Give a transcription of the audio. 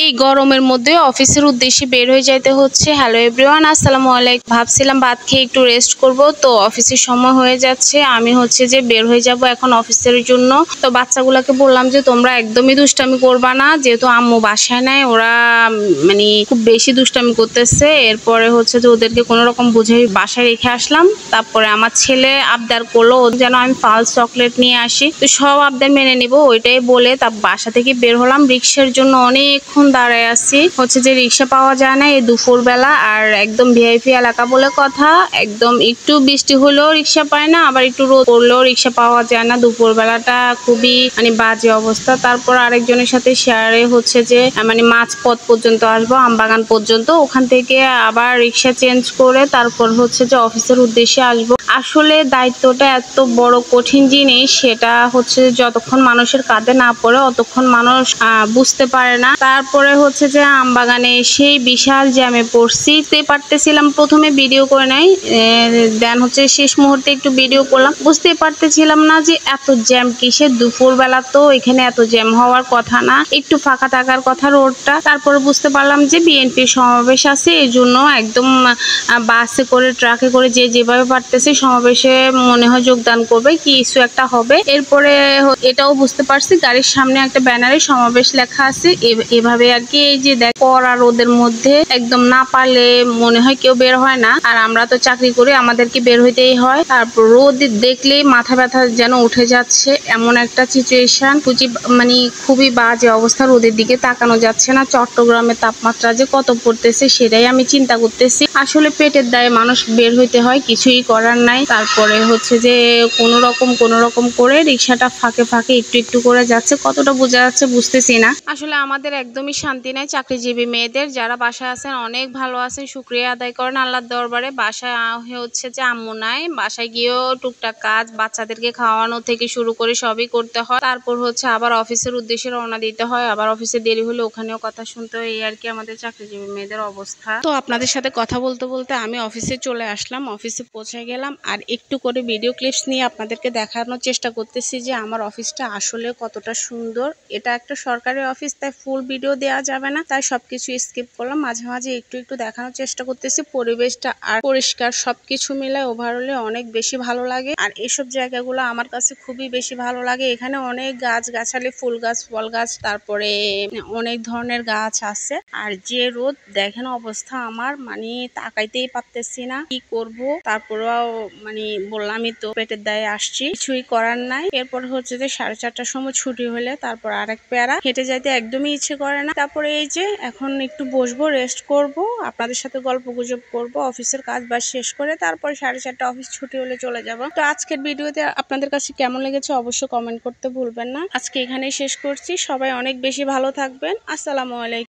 এই গরমের মধ্যে অফিসের উদ্দেশ্যে বের হয়ে যাইতে হচ্ছে। হ্যালো এভরিওয়ান, আসসালামু আলাইকুম। ভাবছিলাম ভাত খেয়ে একটু রেস্ট করব, তো অফিসের সময় হয়ে যাচ্ছে। আমি হচ্ছে যে বের হয়ে যাব এখন অফিসের জন্য। তো বাচ্চাগুলোকে বললাম যে তোমরা একদমই দুষ্টামি করবা না, যেহেতু আম্মু বাসায় নাই। ওরা মানে খুব বেশি দুষ্টামি করতেছে। এরপরে হচ্ছে যে ওদেরকে কোনো রকম বুঝে বাসায় রেখে আসলাম। তারপরে আমার ছেলে আবদার করলো যেন আমি ফালস চকলেট নিয়ে আসি, তো সব আবদার মেনে নিব ওইটাই বলে তার বাসা থেকে বের হলাম। রিক্সার জন্য অনেকক্ষণ দাঁড়ায় আছি, হচ্ছে যে রিক্সা পাওয়া যায় না এই দুপুর বেলা। আর একদম ভিআইপি এলাকা বলে কথা, একদম একটু বৃষ্টি হলেও রিক্সা পায় না, আবার একটু রোদ পড়লেও রিক্সা পাওয়া যায় না। দুপুর বেলাটা খুবই মানে বাজে অবস্থা। তারপর আরেকজনের সাথে শেয়ারে হচ্ছে যে মানে মাঝপথ পর্যন্ত আসবো, আমবাগান পর্যন্ত, ওখান থেকে আবার রিক্সা চেঞ্জ করে তারপর হচ্ছে যে অফিসের উদ্দেশ্যে আসবো। আসলে দায়িত্বটা এত বড় কঠিন জিনিস, সেটা হচ্ছে যতক্ষণ মানুষের কাঁধে না পড়ে অতক্ষণ মানুষ বুঝতে পারে না। তারপরে হচ্ছে যে আমবাগানে সেই বিশাল জ্যামে পড়ছি, পারতেছিলাম প্রথমে ভিডিও করে নাই, দেন হচ্ছে শেষ মুহূর্তে একটু ভিডিও করলাম। বুঝতে পারতেছিলাম না যে এত জ্যাম কিসের, দুপুর বেলা তো এখানে এত জ্যাম হওয়ার কথা না, একটু ফাঁকা থাকার কথা রোডটা। তারপরে বুঝতে পারলাম যে বিএনপির সমাবেশ আছে, এই জন্য একদম বাসে করে ট্রাকে করে যে যেভাবে পারতেছে সমাবেশে মনে হয় যোগদান করবে, কি কিছু একটা হবে। এরপরে এটাও বুঝতে পারছি গাড়ির সামনে একটা ব্যানারে সমাবেশ লেখা আছে, এভাবে আর কি। এই যে দেখ কড়া রোদের মধ্যে একদম না পারলে মনে হয় কেউ বের হয় না, আর আমরা তো চাকরি করি, আমাদেরকে বের হইতেই হয়। তারপর রোদ দেখলেই মাথা ব্যথা যেন উঠে যাচ্ছে, এমন একটা সিচুয়েশন, মানে খুবই বাজে অবস্থা। রোদের দিকে তাকানো যাচ্ছে না। চট্টগ্রামের তাপমাত্রা যে কত পড়তেছে সেটাই আমি চিন্তা করতেছি। আসলে পেটের দায়ে মানুষ বের হইতে হয়, কিছুই করার নাই। তারপরে হচ্ছে যে কোনো রকম করে রিক্সাটা ফাঁকে ফাঁকে একটু একটু করে যাচ্ছে, কতটা বোঝা যাচ্ছে বুঝতেছি না। আসলে আমাদের একদমই শান্তি নাই চাকরিজীবী মেয়েদের। যারা বাসায় আছেন অনেক ভালো আছেন, শুকরিয়া আদায় করেন আল্লাহর দরবারে। বাসায় হচ্ছে যে আম্মু নাই, বাসায় গিয়েও টুকটাক কাজ, বাচ্চাদেরকে খাওয়ানো থেকে শুরু করে সবই করতে হয়। তারপর হচ্ছে আবার অফিসের উদ্দেশ্যে রওনা দিতে হয়, আবার অফিসে দেরি হলে ওখানেও কথা শুনতে হয়। এই আর কি আমাদের চাকরিজীবী মেয়েদের অবস্থা। তো আপনাদের সাথে কথা বলতে বলতে আমি অফিসে চলে আসলাম, অফিসে পৌঁছে গেলাম। আর একটু করে ভিডিও ক্লিপস নিয়ে আপনাদেরকে দেখানোর চেষ্টা করতেছি যে আমার অফিসটা আসলে কতটা সুন্দর। এটা একটা সরকারি অফিস, তাই ফুল ভিডিও দেওয়া যাবে না, তাই সবকিছু স্কিপ করলাম। মাঝে মাঝে একটু একটু দেখানোর চেষ্টা করতেছি। পরিবেশটা আর পরিষ্কার সবকিছু মিলায় ওভারঅলে অনেক বেশি ভালো লাগে। আর এসব জায়গাগুলো আমার কাছে খুবই বেশি ভালো লাগে। এখানে অনেক গাছ গাছালি, ফুল গাছ, ফল গাছ, তারপরে অনেক ধরনের গাছ আছে। আর যে রোদ দেখেন অবস্থা আমার, মানে তাকাইতেই পারতেছি না, কি করব। তারপরেও মানে বললামই তো পেটের দায়ে আসছি, কিছুই করার নাই। এরপর হচ্ছে যে 4:30টার সময় ছুটি হলে তারপর আরেক প্যারা, হেঁটে যাইতে একদমই ইচ্ছে করে না। তারপরে এই যে এখন একটু বসবো, রেস্ট করব, আপনাদের সাথে গল্প গুজব করবো, অফিসের কাজ বাজ শেষ করে তারপর 4:30 অফিস ছুটি হলে চলে যাব। তো আজকের ভিডিওতে আপনাদের কাছে কেমন লেগেছে অবশ্যই কমেন্ট করতে ভুলবেন না। আজকে এখানেই শেষ করছি। সবাই অনেক বেশি ভালো থাকবেন। আসসালামু আলাইকুম।